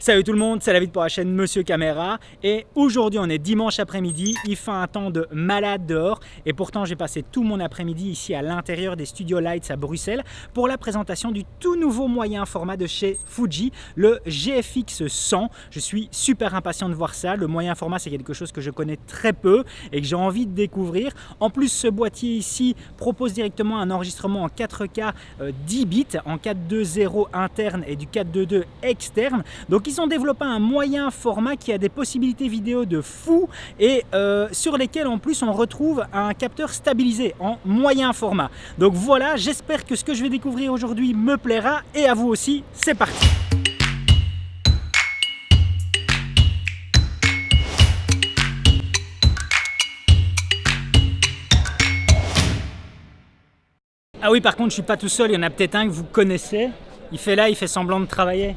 Salut tout le monde, c'est David pour la chaîne Monsieur Caméra et aujourd'hui on est dimanche après-midi, il fait un temps de malade dehors et pourtant j'ai passé tout mon après-midi ici à l'intérieur des studios Lights à Bruxelles pour la présentation du tout nouveau moyen format de chez Fuji, le GFX 100. Je suis super impatient de voir ça, le moyen format c'est quelque chose que je connais très peu et que j'ai envie de découvrir. En plus ce boîtier ici propose directement un enregistrement en 4K 10 bits, en 4.2.0 interne et du 4.2.2 externe. Donc ils ont développé un moyen format qui a des possibilités vidéo de fou et sur lesquels en plus on retrouve un capteur stabilisé en moyen format. Donc voilà, j'espère que ce que je vais découvrir aujourd'hui me plaira et à vous aussi, c'est parti. Ah oui, par contre je suis pas tout seul, il y en a peut-être un que vous connaissez. Il fait semblant de travailler.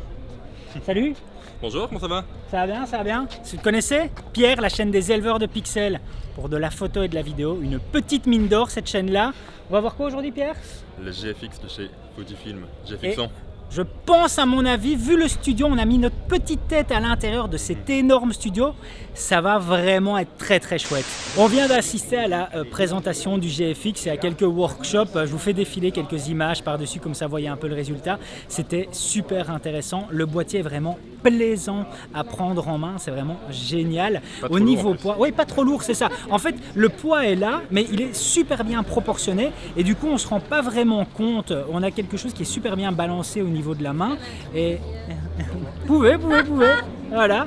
Salut. Bonjour, comment ça va? Ça va bien, ça va bien. Vous connaissez Pierre, la chaîne des éleveurs de pixels pour de la photo et de la vidéo. Une petite mine d'or cette chaîne-là. On va voir quoi aujourd'hui Pierre? Le GFX de chez Fujifilm, GFX 100. Je pense, à mon avis, vu le studio, on a mis notre petite tête à l'intérieur de cet énorme studio. Ça va vraiment être très très chouette. On vient d'assister à la présentation du GFX et à quelques workshops. Je vous fais défiler quelques images par-dessus, comme ça vous voyez un peu le résultat. C'était super intéressant. Le boîtier est vraiment plaisant à prendre en main. C'est vraiment génial. Au niveau poids, oui, pas trop lourd, c'est ça. En fait, le poids est là, mais il est super bien proportionné. Et du coup, on ne se rend pas vraiment compte. On a quelque chose qui est super bien balancé au niveau de la main et pouvez, voilà.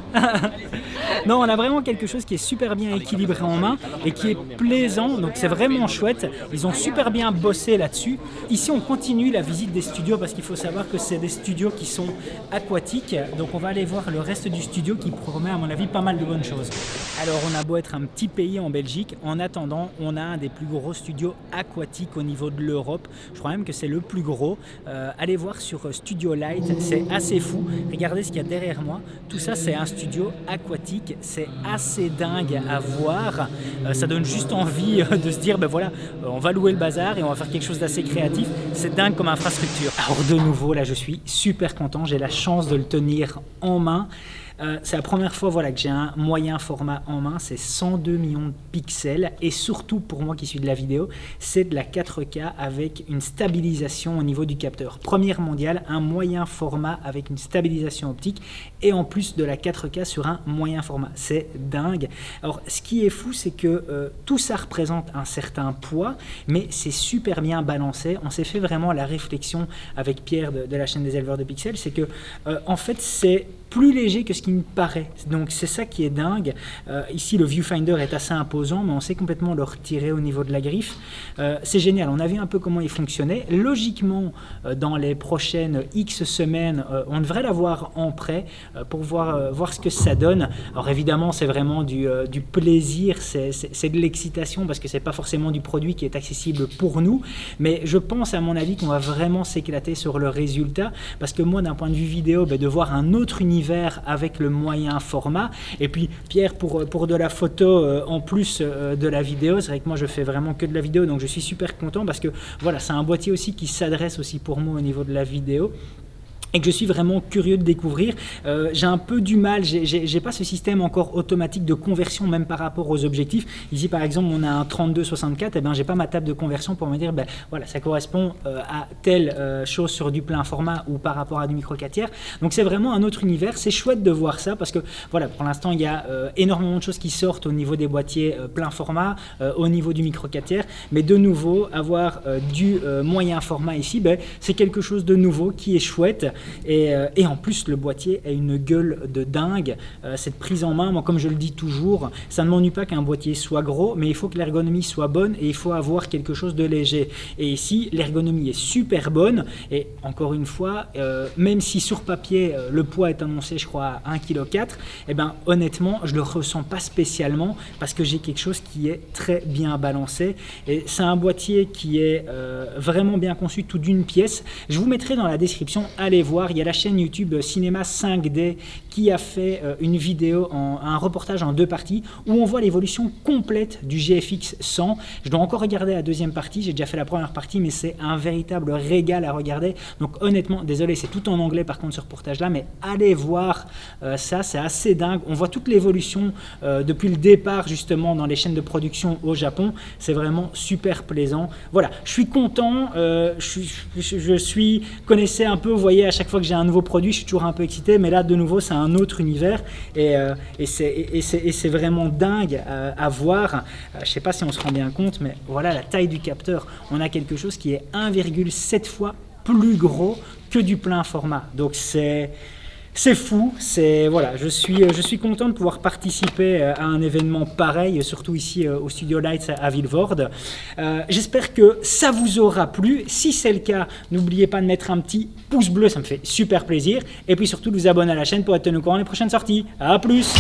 Non, on a vraiment quelque chose qui est super bien équilibré en main et qui est plaisant, donc c'est vraiment chouette. Ils ont super bien bossé là-dessus. Ici, on continue la visite des studios parce qu'il faut savoir que c'est des studios qui sont aquatiques, donc on va aller voir le reste du studio qui promet à mon avis pas mal de bonnes choses. Alors, on a beau être un petit pays en Belgique, en attendant, on a un des plus gros studios aquatiques au niveau de l'Europe. Je crois même que c'est le plus gros. Allez voir sur Studio Light, c'est assez fou. Regardez ce qu'il y a derrière moi. Tout ça, c'est un studio aquatique. C'est assez dingue à voir. Ça donne juste envie de se dire, ben voilà, on va louer le bazar et on va faire quelque chose d'assez créatif. C'est dingue comme infrastructure. Alors de nouveau, là, je suis super content. J'ai la chance de le tenir en main. C'est la première fois voilà, que j'ai un moyen format en main, c'est 102 millions de pixels et surtout pour moi qui suis de la vidéo, c'est de la 4K avec une stabilisation au niveau du capteur. Première mondiale, un moyen format avec une stabilisation optique et en plus de la 4K sur un moyen format. C'est dingue. Alors ce qui est fou, c'est que tout ça représente un certain poids, mais c'est super bien balancé. On s'est fait vraiment la réflexion avec Pierre de la chaîne des éleveurs de pixels, c'est que en fait c'est plus léger que ce qui me paraît. Donc c'est ça qui est dingue. Ici le viewfinder est assez imposant, mais on sait complètement le retirer au niveau de la griffe. C'est génial, on a vu un peu comment il fonctionnait. Logiquement, dans les prochaines X semaines, on devrait l'avoir en prêt pour voir ce que ça donne. Alors évidemment, c'est vraiment du plaisir, c'est de l'excitation parce que c'est pas forcément du produit qui est accessible pour nous, mais je pense à mon avis qu'on va vraiment s'éclater sur le résultat parce que moi d'un point de vue vidéo, de voir un autre univers avec le moyen format et puis Pierre pour de la photo en plus de la vidéo, c'est vrai que moi je fais vraiment que de la vidéo donc je suis super content parce que voilà, c'est un boîtier aussi qui s'adresse aussi pour moi au niveau de la vidéo et que je suis vraiment curieux de découvrir. J'ai un peu du mal, j'ai pas ce système encore automatique de conversion même par rapport aux objectifs. Ici par exemple on a un 32-64, et ben j'ai pas ma table de conversion pour me dire ben voilà ça correspond à telle chose sur du plein format ou par rapport à du micro 4 tiers. Donc c'est vraiment un autre univers, c'est chouette de voir ça parce que voilà pour l'instant il y a énormément de choses qui sortent au niveau des boîtiers plein format, au niveau du micro 4 tiers, mais de nouveau avoir du moyen format ici, ben, c'est quelque chose de nouveau qui est chouette. Et en plus le boîtier a une gueule de dingue, cette prise en main, moi comme je le dis toujours, ça ne m'ennuie pas qu'un boîtier soit gros, mais il faut que l'ergonomie soit bonne et il faut avoir quelque chose de léger. Et ici l'ergonomie est super bonne et encore une fois, même si sur papier le poids est annoncé je crois à 1,4 kg, et ben honnêtement je le ressens pas spécialement parce que j'ai quelque chose qui est très bien balancé et c'est un boîtier qui est vraiment bien conçu tout d'une pièce. Je vous mettrai dans la description, allez voir. voir, il y a la chaîne YouTube Cinéma 5D qui a fait une vidéo, un reportage en 2 parties où on voit l'évolution complète du GFX 100. Je dois encore regarder la deuxième partie, j'ai déjà fait la première partie, mais c'est un véritable régal à regarder. Donc honnêtement, désolé, c'est tout en anglais par contre ce reportage-là, mais allez voir ça, c'est assez dingue. On voit toute l'évolution depuis le départ justement dans les chaînes de production au Japon. C'est vraiment super plaisant. Voilà, je suis content, connaissez un peu, vous voyez, à chaque fois que j'ai un nouveau produit, je suis toujours un peu excité, mais là de nouveau c'est un autre univers et c'est vraiment dingue à voir. Je ne sais pas si on se rend bien compte, mais voilà la taille du capteur. On a quelque chose qui est 1,7 fois plus gros que du plein format. Donc c'est fou, voilà, je suis content de pouvoir participer à un événement pareil, surtout ici au Studio Lights à Vilvoorde. J'espère que ça vous aura plu. Si c'est le cas, n'oubliez pas de mettre un petit pouce bleu, ça me fait super plaisir. Et puis surtout de vous abonner à la chaîne pour être tenu au courant des prochaines sorties. A plus!